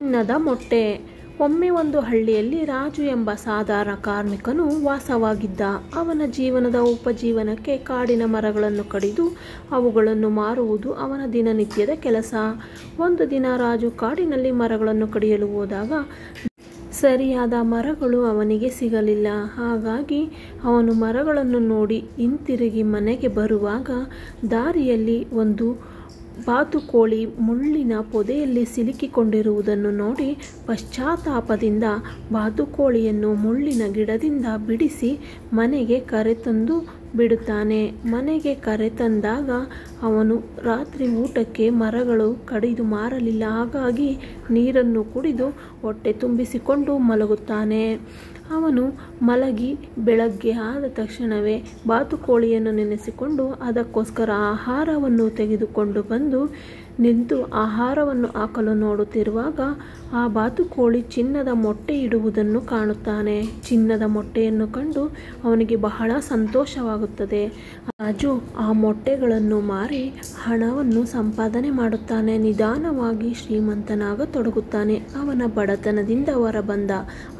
ಚಿನ್ನದ ಮೊಟ್ಟೆ. ಒಮ್ಮೆ ಒಂದು ಹಳ್ಳಿಯಲ್ಲಿ ರಾಜು ಎಂಬ ಸಾಧಾರಣ ಕಾರ್ಮಿಕನು ವಾಸವಾಗಿದ್ದ. ಅವನ ಜೀವನದ ಉಪಜೀವನಕ್ಕೆ ಕಾಡಿನ ಮರಗಳನ್ನು ಕಡಿದು ಅವುಗಳನ್ನು ಮಾರುವುದು ಅವನ ದಿನನಿತ್ಯದ ಕೆಲಸ. ಒಂದು ದಿನ ರಾಜು ಕಾಡಿನಲ್ಲಿ ಮರಗಳನ್ನು ಕಡಿಯಲು ಹೋದಾಗ ಸರಿಯಾದ ಮರಗಳು ಅವನಿಗೆ ಸಿಗಲಿಲ್ಲ. ಹಾಗಾಗಿ ಅವನು ಮರಗಳನ್ನು ನೋಡಿ ಹಿಂತಿರುಗಿ ಮನೆಗೆ ಬರುವಾಗ ದಾರಿಯಲ್ಲಿ ಒಂದು ಬಾತುಕೋಳಿ ಮುಳ್ಳಿನ ಪೊದೆಯಲ್ಲಿ ಸಿಲುಕಿಕೊಂಡಿರುವುದನ್ನು ನೋಡಿ ಪಶ್ಚಾತ್ತಾಪದಿಂದ ಬಾತುಕೋಳಿಯನ್ನು ಮುಳ್ಳಿನ ಗಿಡದಿಂದ ಬಿಡಿಸಿ ಮನೆಗೆ ಕರೆತಂದು ಬಿಡುತ್ತಾನೆ. ಮನೆಗೆ ಕರೆತಂದಾಗ ಅವನು ರಾತ್ರಿ ಊಟಕ್ಕೆ ಮರಗಳು ಕಡಿದು ಮಾರಲಿಲ್ಲ. ಹಾಗಾಗಿ ನೀರನ್ನು ಕುಡಿದು ಹೊಟ್ಟೆ ತುಂಬಿಸಿಕೊಂಡು ಮಲಗುತ್ತಾನೆ. ಅವನು ಮಲಗಿ ಬೆಳಗ್ಗೆ ಆದ ತಕ್ಷಣವೇ ಬಾತುಕೋಳಿಯನ್ನು ನೆನೆಸಿಕೊಂಡು ಅದಕ್ಕೋಸ್ಕರ ಆಹಾರವನ್ನು ತೆಗೆದುಕೊಂಡು ಬಂದು ನಿಂತು ಆಹಾರವನ್ನು ಹಾಕಲು ನೋಡುತ್ತಿರುವಾಗ ಆ ಬಾತುಕೋಳಿ ಚಿನ್ನದ ಮೊಟ್ಟೆ ಇಡುವುದನ್ನು ಕಾಣುತ್ತಾನೆ. ಚಿನ್ನದ ಮೊಟ್ಟೆಯನ್ನು ಕಂಡು ಅವನಿಗೆ ಬಹಳ ಸಂತೋಷವಾಗುತ್ತದೆ. ರಾಜು ಆ ಮೊಟ್ಟೆಗಳನ್ನು ಮಾರಿ ಹಣವನ್ನು ಸಂಪಾದನೆ ಮಾಡುತ್ತಾನೆ. ನಿಧಾನವಾಗಿ ಶ್ರೀಮಂತನಾಗತೊಡಗುತ್ತಾನೆ. ಅವನ ಬಡತನದಿಂದ ಹೊರಬಂದ.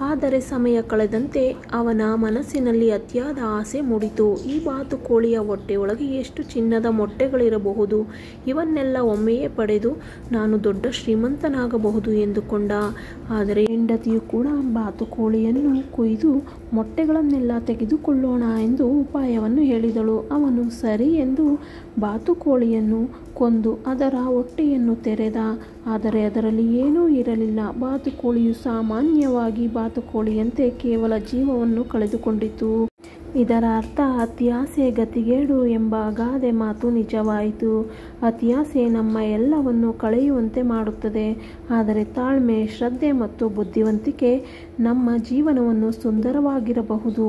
ಆದರೆ ಸಮಯ ಕಳೆದಂತೆ ಅವನ ಮನಸ್ಸಿನಲ್ಲಿ ಅತಿಯಾದ ಆಸೆ ಮೂಡಿತು. ಈ ಬಾತುಕೋಳಿಯ ಹೊಟ್ಟೆಯೊಳಗೆ ಎಷ್ಟು ಚಿನ್ನದ ಮೊಟ್ಟೆಗಳಿರಬಹುದು, ಇವನ್ನೆಲ್ಲ ಒಮ್ಮೆಯೇ ಪಡೆದು ನಾನು ದೊಡ್ಡ ಶ್ರೀಮಂತನಾಗಬಹುದು ಎಂದುಕೊಂಡ. ಆದರೆ ಹೆಂಡತಿಯು ಕೂಡ ಬಾತುಕೋಳಿಯನ್ನು ಕೊಯ್ದು ಮೊಟ್ಟೆಗಳನ್ನೆಲ್ಲ ತೆಗೆದುಕೊಳ್ಳೋಣ ಎಂದು ಉಪಾಯವನ್ನು ಹೇಳಿದಳು. ಅವನು ಸರಿ ಎಂದು ಬಾತುಕೋಳಿಯನ್ನು ಕೊಂದು ಅದರ ಹೊಟ್ಟೆಯನ್ನು ತೆರೆದ. ಆದರೆ ಅದರಲ್ಲಿ ಏನೂ ಇರಲಿಲ್ಲ. ಬಾತುಕೋಳಿಯು ಸಾಮಾನ್ಯವಾಗಿ ಬಾತುಕೋಳಿಯಂತೆ ಕೇವಲ ಜೀವವನ್ನು ಕಳೆದುಕೊಂಡಿತು. ಇದರ ಅರ್ಥ ಅತಿಯಾಸೆ ಗತಿಗೇಡು ಎಂಬ ಗಾದೆ ಮಾತು ನಿಜವಾಯಿತು. ಅತಿಯಾಸೆ ನಮ್ಮ ಎಲ್ಲವನ್ನು ಕಳೆಯುವಂತೆ ಮಾಡುತ್ತದೆ. ಆದರೆ ತಾಳ್ಮೆ, ಶ್ರದ್ಧೆ ಮತ್ತು ಬುದ್ಧಿವಂತಿಕೆ ನಮ್ಮ ಜೀವನವನ್ನು ಸುಂದರವಾಗಿರಬಹುದು.